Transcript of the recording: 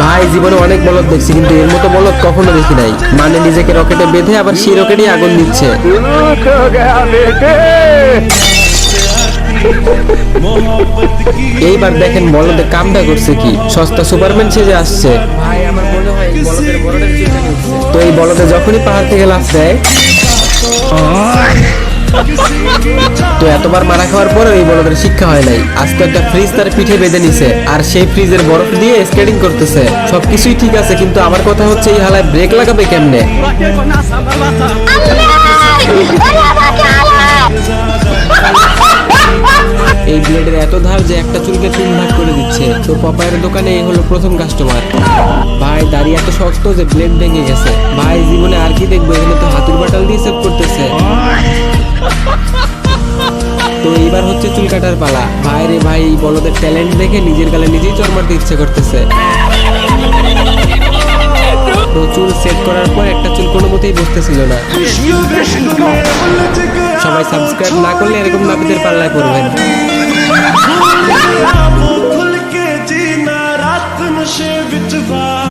ভাই জীবনে অনেক বলদ দেখছি, কিন্তু এর মতো বলদ কখনো দেখি নাই। মানে নিজেকে রকেটে বেঁধে আবার সেই রকেটই আগুন দিচ্ছে। এইবার দেখেন বলদে কামটা করছে কি, সস্তা সুপারম্যান সেজে আসছে। ভাই আমার মনে হয় এই বলদের বড়দের চুলকানি উঠছে। তো এই বলদে যখনই পাহাড় থেকে লাফ দেয়, তো এতবার মারা খাওয়ার পরে এই বলদের শিক্ষা হয় নাই। আজকে একটা ফ্রিজ তার পিঠে বেঁধে নিছে, আর সেই ফ্রিজের বরফ দিয়ে স্কেটিং করতেছে। সবকিছুই ঠিক আছে, কিন্তু আমার কথা হচ্ছে এই হালায় ব্রেক লাগাবে কেমনে? এই ব্লেডের এত ধার যে একটা চুলকে 3 ভাগ করে দিচ্ছে। তো পপায়ের দোকানে এই হলো প্রথম কাস্টমার। ভাই দাড়ি এত শক্ত যে ব্লেড ভেঙে গেছে। ভাই জীবনে আর কি দেখবো, এখানে তো হাতুর বাটাল দিয়ে সেভ করতেছে। তো এইবার হচ্ছে চুল কাটার পালা। ভাই রে ভাই, এই বলদের ট্যালেন্ট দেখে নিজের গালে নিজেই চড় মারতে ইচ্ছে করতেছে। তো চুল সেট করার পর একটা চুল কোনো মতেই বসতেছিল না। সবাই সাবস্ক্রাইব না করলে এরকম নাপিতের পাল্লায় পড়বেন।